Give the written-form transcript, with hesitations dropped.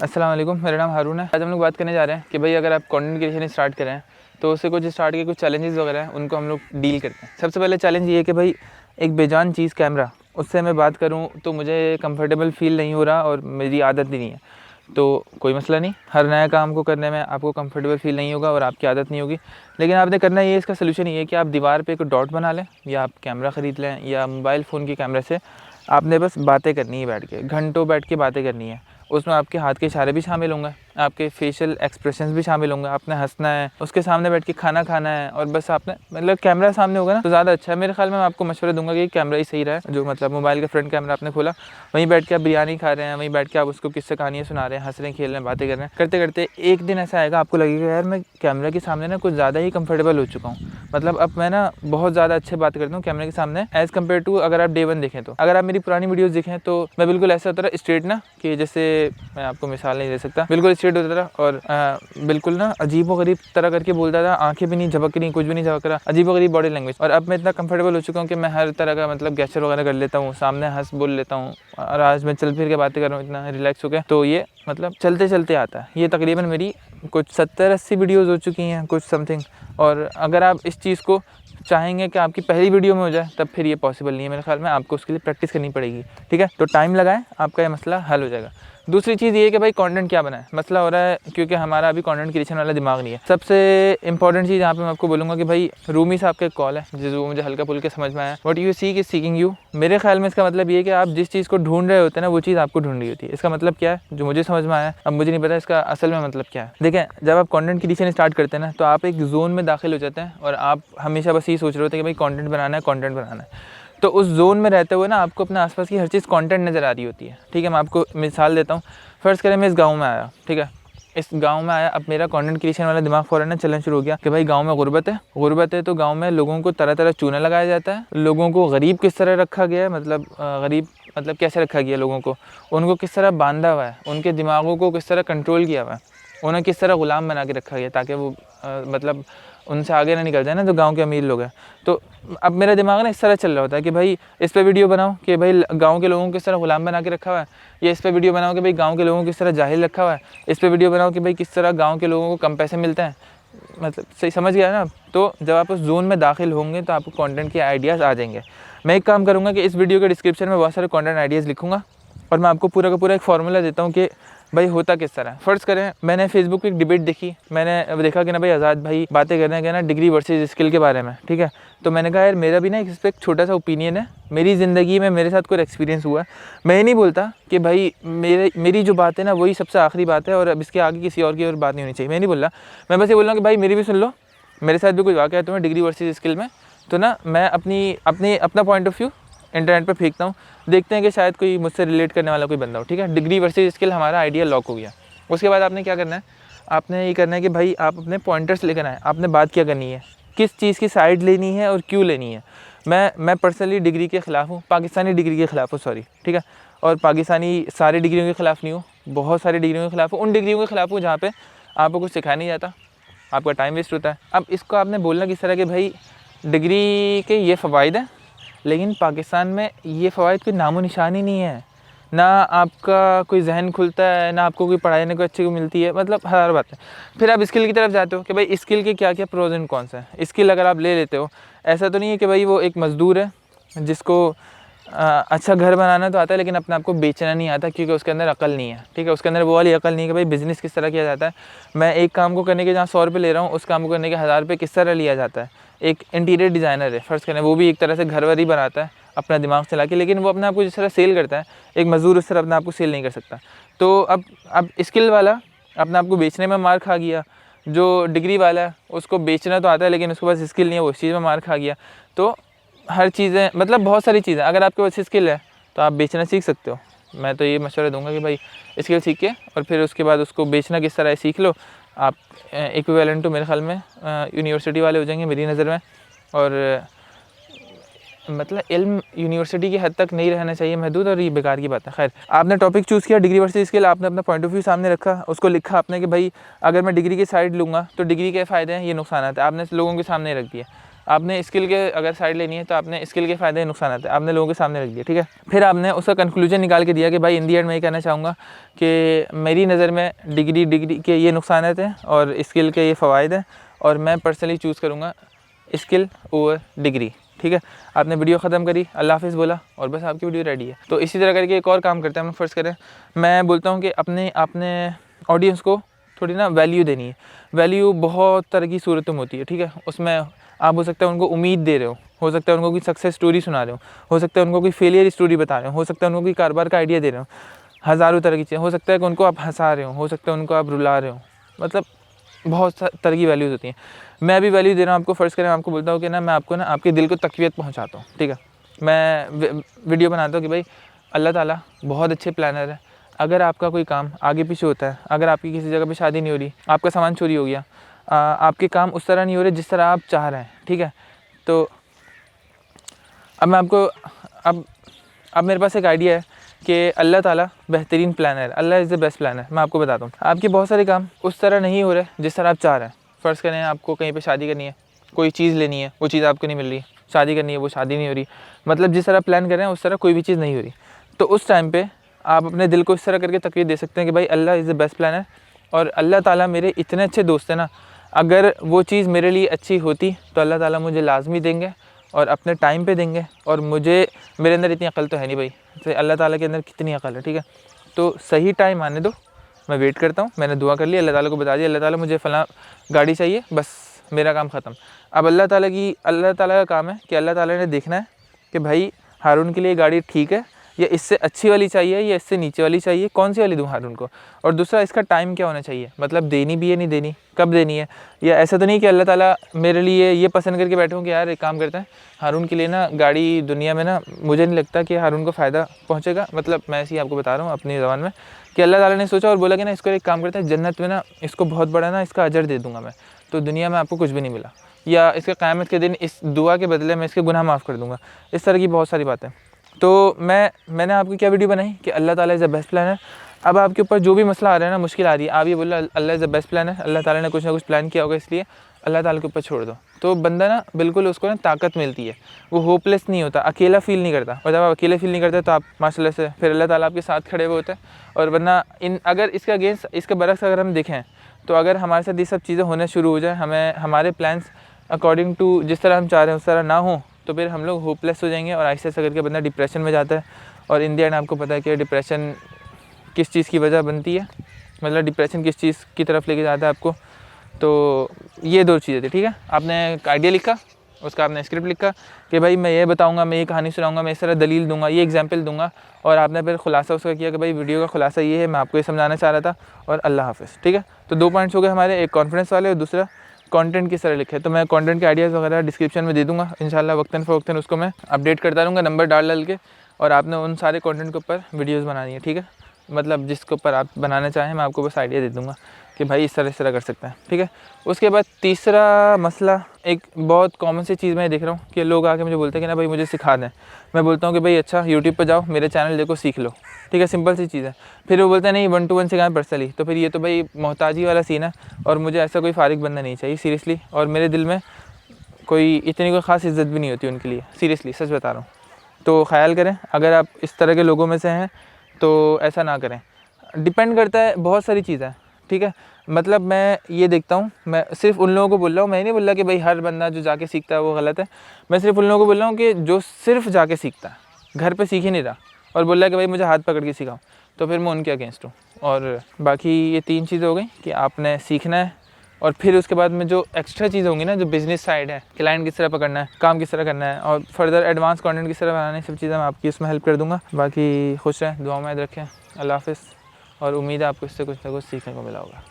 अस्सलाम वालेकुम, मेरा नाम हारून है। आज हम लोग बात करने जा रहे हैं कि भाई अगर आप कंटेंट क्रिएशन स्टार्ट करें तो उससे कुछ स्टार्ट के कुछ चैलेंजेस वगैरह हैं, उनको हम लोग डील करते हैं। सबसे पहले चैलेंज ये है कि भाई एक बेजान चीज़ कैमरा, उससे मैं बात करूँ तो मुझे कंफर्टेबल फील नहीं हो रहा और मेरी आदत भी नहीं है। तो कोई मसला नहीं, हर नया काम को करने में आपको कंफर्टेबल फील नहीं होगा और आपकी आदत नहीं होगी, लेकिन आपने करना ये, इसका सोल्यूशन ये है कि आप दीवार पे एक डॉट बना लें या आप कैमरा ख़रीद लें या मोबाइल फ़ोन की कैमरे से आपने बस बातें करनी है, बैठ के घंटों बैठ के बातें करनी है। उसमें आपके हाथ के इशारे भी शामिल होंगे, आपके फेशियल एक्सप्रेशंस भी शामिल होंगे, आपने हंसना है, उसके सामने बैठ के खाना खाना है और बस आपने मतलब कैमरा सामने होगा ना तो ज़्यादा अच्छा है। मेरे ख्याल में मैं आपको मशवरा दूंगा कि कैमरा ही सही रहा है, जो मतलब मोबाइल का फ्रंट कैमरा आपने खोला, वहीं बैठ के आप बिरयानी खा रहे हैं, वहीं बैठ के आप उसको किस्से कहानियाँ सुना रहे हैं, हंस रहे हैं, खेल रहे हैं, बातें कर रहे हैं। करते करते एक दिन ऐसा आएगा आपको लगेगा यार मैं कैमरा के सामने ना कुछ ज़्यादा ही कंफर्टेबल हो चुका हूँ, मतलब अब मैं ना बहुत ज़्यादा अच्छे बात करता हूँ कैमरे के सामने एज़ कम्पेयर टू अगर आप डे वन देखें। तो अगर आप मेरी पुरानी वीडियोज़ देखें तो मैं बिल्कुल ऐसा होता रहा स्ट्रेट ना, कि जैसे मैं आपको मिसाल नहीं दे सकता, बिल्कुल स्ट्रेट होता था और बिल्कुल ना अजीबोगरीब तरह करके बोलता था, आंखें भी नहीं झपक रही, कुछ भी नहीं झपक रहा, अजीबोगरीब बॉडी लैंग्वेज। और अब मैं इतना कंफर्टेबल हो चुका हूँ कि मैं हर तरह का मतलब गेस्चर वगैरह कर लेता हूँ, सामने हंस बोल लेता हूँ और आज मैं चल फिर के बातें कर रहा हूँ इतना रिलैक्स हो गया। तो ये मतलब चलते चलते आता है। ये तकरीबन मेरी कुछ 70-80 वीडियोज़ हो चुकी हैं कुछ समथिंग। और अगर आप इस चीज़ को चाहेंगे कि आपकी पहली वीडियो में हो जाए तब फिर ये पॉसिबल नहीं है मेरे ख्याल में, आपको उसके लिए प्रैक्टिस करनी पड़ेगी। ठीक है, तो टाइम लगाएं, आपका ये मसला हल हो जाएगा। दूसरी चीज़ ये है कि भाई कंटेंट क्या बनाए, मसला हो रहा है क्योंकि हमारा अभी कंटेंट क्रिएशन वाला दिमाग नहीं है। सबसे इंपॉर्टेंट चीज़ यहाँ पे मैं आपको बोलूँगा कि भाई रूमी साहब का एक कॉल है जो मुझे हल्का फुल्का समझ में आया, what you seek is seeking you. मेरे ख्याल में इसका मतलब ये है कि आप जिस चीज़ को ढूंढ रहे होते हैं ना वो चीज़ आपको ढूंढ रही होती है। इसका मतलब क्या है जो मुझे समझ में आया, अब मुझे नहीं पता इसका असल में मतलब क्या है। देखें, जब आप कंटेंट क्रिएशन स्टार्ट करते हैं ना तो आप एक जोन में दाखिल हो जाते हैं और आप हमेशा बस ये सोच रहे होते हैं कि भाई कंटेंट बनाना है, कंटेंट बनाना है। तो उस जोन में रहते हुए ना आपको अपने आसपास की हर चीज़ कंटेंट नज़र आ रही होती है। ठीक है, मैं आपको मिसाल देता हूँ। फ़र्ज़ करें मैं इस गांव में आया, ठीक है, इस गांव में आया, अब मेरा कंटेंट क्रिएशन वाला दिमाग फ़ौरन ना चलना शुरू हो गया कि भाई गांव में गुर्बत है तो गांव में लोगों को तरह तरह चूना लगाया जाता है, लोगों को गरीब किस तरह रखा गया है, मतलब गरीब मतलब कैसे रखा गया लोगों को, उनको किस तरह बांधा हुआ है, उनके दिमागों को किस तरह कंट्रोल किया हुआ है, उन्हें किस तरह ग़ुलाम बना के रखा गया ताकि वो मतलब उनसे आगे ना निकल जाए ना जो गांव के अमीर लोग हैं। तो अब मेरा दिमाग ना इस तरह चल रहा होता है कि भाई इस पे वीडियो बनाओ कि भाई गांव के लोगों को किस तरह ग़ुलाम बना के रखा हुआ है, या इस पे वीडियो बनाओ कि भाई गांव के लोगों को किस तरह जाहिल रखा हुआ है, इस पे वीडियो बनाओ कि भाई किस तरह गांव के लोगों को कम पैसे मिलते हैं। मतलब सही समझ गया ना। तो जब आप उस जोन में दाखिल होंगे तो आपको कंटेंट के आइडियाज़ आ जाएंगे। मैं एक काम करूँगा कि इस वीडियो के डिस्क्रिप्शन में बहुत सारे कंटेंट आइडियाज़ लिखूँगा और मैं आपको पूरा का पूरा एक फार्मूला देता हूँ कि भाई होता किस तरह है। फ़र्ज़ करें मैंने फेसबुक पे एक डिबेट देखी, मैंने देखा कि ना भाई आज़ाद भाई बातें कर रहे हैं कि ना डिग्री वर्सेस स्किल के बारे में। ठीक है, तो मैंने कहा यार मेरा भी ना इस पर एक छोटा सा ओपिनियन है, मेरी ज़िंदगी में मेरे साथ कोई एक्सपीरियंस हुआ है। मैं ये नहीं बोलता कि भाई मेरी जो बात है ना वही सबसे आखिरी बात है और अब इसके आगे किसी और की और बात नहीं होनी चाहिए, मैं नहीं बोल रहा। मैं बस ये बोल रहा हूँ कि भाई मेरी भी सुन लो, मेरे साथ भी कोई वाक़या है तुम्हें डिग्री वर्सेस स्किल में, तो ना मैं अपना पॉइंट ऑफ व्यू इंटरनेट पर फेंकता हूँ, देखते हैं कि शायद कोई मुझसे रिलेट करने वाला कोई बंदा हो। ठीक है, डिग्री वर्सेस स्किल हमारा आइडिया लॉक हो गया। उसके बाद आपने क्या करना है, आपने ये करना है कि भाई आप अपने पॉइंटर्स लेकर आए, आपने बात क्या करनी है, किस चीज़ की साइड लेनी है और क्यों लेनी है। मैं पर्सनली डिग्री के ख़िलाफ़ हूँ, पाकिस्तानी डिग्री के ख़िलाफ़ हूँ, सॉरी, ठीक है, और पाकिस्तानी सारी डिग्रियों के ख़िलाफ़ नहीं हूँ, बहुत सारी डिग्रियों के ख़िलाफ़ हूँ। उन डिग्रियों के ख़िलाफ़ हूँ जहाँ पे आपको कुछ सिखाया नहीं जाता, आपका टाइम वेस्ट होता है। अब इसको आपने बोलना किस तरह के भाई डिग्री के ये फ़वाइद हैं, लेकिन पाकिस्तान में ये फ़वाइद कोई नामो निशान ही नहीं है, ना आपका कोई जहन खुलता है, ना आपको कोई पढ़ाई को अच्छी को मिलती है, मतलब हर बात है। फिर आप स्किल की तरफ जाते हो कि भाई स्किल के क्या क्या प्रोज एंड कॉन्स हैं। स्किल अगर आप ले लेते हो, ऐसा तो नहीं है कि भाई वो एक मज़दूर है जिसको अच्छा घर बनाना तो आता है लेकिन अपने आप को बेचना नहीं आता क्योंकि उसके अंदर अकल नहीं है। ठीक है, उसके अंदर वो वाली अकल नहीं है कि भाई बिज़नेस किस तरह किया जाता है। मैं एक काम को करने के जहाँ 100 रुपये ले रहा हूँ, उस काम को करने के 1000 रुपये किस तरह लिया जाता है। एक इंटीरियर डिज़ाइनर है, फ़र्ज़ करें, वो भी एक तरह से घर वर ही बनाता है अपना दिमाग चला के, लेकिन वो अपने आप को जिस तरह सेल करता है, एक मज़दूर उस तरह अपने आप को सेल नहीं कर सकता। तो अब स्किल वाला अपने आप को बेचने में मार खा गया, जो डिग्री वाला है उसको बेचना तो आता है लेकिन उसके पास स्किल नहीं है, वो उस चीज़ में मार खा गया। तो हर चीज़ें मतलब बहुत सारी चीज़ें, अगर आपके पास स्किल है तो आप बेचना सीख सकते हो। मैं तो ये मशवरा दूंगा कि भाई स्किल सीख के और फिर उसके बाद उसको बेचना किस तरह है सीख लो। आप इक्विवेलेंट तो मेरे ख्याल में यूनिवर्सिटी वाले हो जाएंगे मेरी नज़र में। और मतलब इल्म यूनिवर्सिटी की हद तक नहीं रहना चाहिए महदूद, और ये बेकार की बात है। खैर, आपने टॉपिक चूज़ किया डिग्री वर्सेस स्किल, आपने अपना पॉइंट ऑफ व्यू सामने रखा, उसको लिखा आपने कि भाई अगर मैं डिग्री की साइड लूँगा तो डिग्री के फ़ायदे हैं, ये नुकसान है, आपने लोगों के सामने रख दिया। आपने स्किल के अगर साइड लेनी है तो आपने स्किल के फ़ायदे नुकसान आते हैं आपने लोगों के सामने रख दिया, ठीक है। फिर आपने उसका कंक्लूजन निकाल के दिया कि भाई इन दी एंड मैं ये कहना चाहूँगा कि मेरी नज़र में डिग्री के ये नुकसान हैं और स्किल के ये फ़वाइद हैं, और मैं पर्सनली चूज़ करूँगा स्किल ओवर डिग्री, ठीक है। आपने वीडियो ख़त्म करी, अल्लाह हाफ़िज़ बोला और बस आपकी वीडियो रेडी है। तो इसी तरह करके एक और काम करते हैं हम लोग। फ़र्ज़ करें मैं बोलता हूँ कि आपने ऑडियंस को थोड़ी ना वैल्यू देनी है। वैल्यू बहुत तरह की सूरतों में होती है, ठीक है। उसमें आप हो सकता है उनको उम्मीद दे रहे हो सकता है उनको कोई सक्सेस स्टोरी सुना रहे हो सकता है उनको कोई फेलियर स्टोरी बता रहे हो सकता है उनको कोई कारोबार का आइडिया दे रहे हो, हज़ारों तरह की चीज़ें। हो सकता है कि उनको आप हंसा रहे हो सकता है उनको आप रुला रहे हो, मतलब बहुत तरह की वैल्यूज़ होती हैं। मैं भी वैल्यू दे रहा हूँ आपको। फ़र्ज़ करें आपको बोलता हूँ कि ना मैं आपको ना आपके दिल को तक़वियत पहुँचाता हूँ, ठीक है। मैं वीडियो बनाता हूँ कि भाई अल्लाह ताला बहुत अच्छे प्लानर है। अगर आपका कोई काम आगे पीछे होता है, अगर आपकी किसी जगह पे शादी नहीं हो रही, आपका सामान चोरी हो गया, आपके काम उस तरह नहीं हो रहे जिस तरह आप चाह रहे हैं, ठीक है। तो अब मैं आपको अब मेरे पास एक आइडिया है कि अल्लाह ताला बेहतरीन प्लानर है, अल्लाह इज़ द बेस्ट प्लानर। मैं आपको बताता हूँ, आपके बहुत सारे काम उस तरह नहीं हो रहे जिस तरह आप चाह रहे हैं। फ़र्ज़ करें आपको कहीं पे शादी करनी है, कोई चीज़ लेनी है, वो चीज़ आपको नहीं मिल रही, शादी करनी है, वो शादी नहीं हो रही, मतलब जिस तरह प्लान कर रहे हैं उस तरह कोई भी चीज़ नहीं हो रही। तो उस टाइम पे आप अपने दिल को इस तरह करके तक़वीत दे सकते हैं कि भाई अल्लाह इज़ द बेस्ट प्लानर और अल्लाह ताला मेरे इतने अच्छे दोस्त हैं ना, अगर वो चीज़ मेरे लिए अच्छी होती तो अल्लाह ताला मुझे लाज़मी देंगे और अपने टाइम पे देंगे। और मेरे अंदर इतनी अकल तो है नहीं भाई, तो अल्लाह ताला के अंदर कितनी अकल है, ठीक है। तो सही टाइम आने दो, मैं वेट करता हूँ। मैंने दुआ कर ली, अल्लाह ताला को बता दिया, अल्लाह ताला मुझे फ़लाँ गाड़ी चाहिए, बस मेरा काम ख़त्म। अब अल्लाह ताला का काम है कि अल्लाह ताला ने देखना है कि भाई हारून के लिए गाड़ी ठीक है या इससे अच्छी वाली चाहिए या इससे नीचे वाली चाहिए, कौन सी वाली दूँ हारून को। और दूसरा इसका टाइम क्या होना चाहिए, मतलब देनी भी है नहीं देनी, कब देनी है। या ऐसा तो नहीं कि अल्लाह ताला मेरे लिए ये पसंद करके बैठे हूँ कि यार एक काम करते हैं हारून के लिए ना गाड़ी दुनिया में ना मुझे नहीं लगता कि हारून को फ़ायदा पहुँचेगा। मतलब मैं ऐसे ही आपको बता रहा हूँ अपनी ज़बान में कि अल्लाह ताला ने सोचा और बोला कि ना इसको एक काम करते हैं, जन्नत में ना इसको बहुत बड़ा ना इसका अजर दे दूँगा मैं, तो दुनिया में आपको कुछ भी नहीं मिला, या इसके क़यामत के दिन इस दुआ के बदले में इसके गुनाह माफ़ कर दूँगा। इस तरह की बहुत सारी बातें। तो मैंने आपकी क्या वीडियो बनाई कि अल्लाह ताला इज़ द बेस्ट प्लानर। अब आपके ऊपर जो भी मसला आ रहा है ना, मुश्किल आ रही है, आप ये बोल रहे अल्लाह इज़ द बेस्ट प्लानर, अल्लाह ताला ने कुछ ना कुछ प्लान किया होगा इसलिए अल्लाह ताला के ऊपर छोड़ दो। तो बंदा ना बिल्कुल उसको ना ताकत मिलती है, वो होपलेस नहीं होता, अकेला फ़ील नहीं करता। और जब आप अकेले फ़ील नहीं करते तो आप माशाल्लाह से फिर अल्लाह ताला आपके साथ खड़े हुए होते हैं। और वरना अगर इसके अगेंस्ट इसके बरक्स अगर हम देखें तो अगर हमारे साथ ये सब चीज़ें होने शुरू हो जाए, हमारे प्लान्स अकॉर्डिंग टू जिस तरह हम चाह रहे हैं उस तरह ना हो, तो फिर हम लोग होपलेस हो जाएंगे और ऐसे ऐसे करके बंदा डिप्रेशन में जाता है। और इन दी एंड आपको पता है कि डिप्रेशन किस चीज़ की वजह बनती है, मतलब डिप्रेशन किस चीज़ की तरफ लेके जाता है आपको। तो ये दो चीज़ें थी, ठीक है। आपने एक आइडिया लिखा, उसका आपने स्क्रिप्ट लिखा कि भाई मैं ये बताऊंगा, मैं ये कहानी सुनाऊंगा, मैं इस तरह दलील दूंगा, ये एग्जांपल दूंगा, और आपने फिर खुलासा उसका किया कि भाई वीडियो का खुलासा ये है, मैं आपको ये समझाना चाह रहा था, और अल्लाह हाफ़िज़, ठीक है। तो 2 पॉइंट्स हो गए हमारे, एक कॉन्फिडेंस वाले और दूसरा कंटेंट किस तरह लिखे। तो मैं कंटेंट के आइडियाज़ वगैरह डिस्क्रिप्शन में दे दूँगा इंशाल्लाह, वक्तन फ़वक्तन उसको मैं अपडेट करता रहूँगा नंबर डाल के। और आपने उन सारे कंटेंट के ऊपर वीडियोज़ बनानी है, ठीक है। मतलब जिसके ऊपर आप बनाना चाहें मैं आपको बस आइडिया दे दूँगा कि भाई इस तरह कर सकते हैं, ठीक है। उसके बाद तीसरा मसला, एक बहुत कॉमन सी चीज़ मैं देख रहा हूँ कि लोग आके मुझे बोलते हैं कि ना भाई मुझे सिखा दें। मैं बोलता हूँ कि भाई अच्छा यूट्यूब पर जाओ, मेरे चैनल देखो, सीख लो, ठीक है, सिंपल सी चीज़ है। फिर वो बोलते हैं नहीं 1 to 1 सिखाएं पर्सनली, तो फिर ये तो भाई मोहताजी वाला सीन है, और मुझे ऐसा कोई फारिग बंदा नहीं चाहिए सीरियसली। और मेरे दिल में इतनी कोई ख़ास इज़्ज़त भी नहीं होती उनके लिए, सीरियसली सच बता रहा हूँ। तो ख्याल करें अगर आप इस तरह के लोगों में से हैं तो ऐसा ना करें। डिपेंड करता है बहुत सारी चीज़ें, ठीक है। मतलब मैं ये देखता हूँ, मैं सिर्फ उन लोगों को बोल रहा हूँ, मैं नहीं बोल रहा कि भाई हर बंदा जो जाके सीखता है वो गलत है। मैं सिर्फ उन लोगों को बोल रहा हूँ कि जो सिर्फ जाके सीखता है, घर पे सीख ही नहीं रहा और बोल रहा है कि भाई मुझे हाथ पकड़ के सिखाओ, तो फिर मैं उनके अगेंस्ट हूँ। और बाकी ये 3 चीज़ें हो गई कि आपने सीखना है, और फिर उसके बाद में जो एक्स्ट्रा चीज़ होंगी ना, जो बिज़नेस साइड है, क्लाइंट किस तरह पकड़ना है, काम किस तरह करना है, और फर्दर एडवांस कंटेंट किस तरह बनाना है, सब चीज़ें मैं आपकी इसमें हेल्प कर दूँगा। बाकी खुश रहें, दुआ में याद रखें, अल्लाह हाफ़िज़। और उम्मीद है आपको इससे कुछ ना कुछ सीखने को मिला होगा।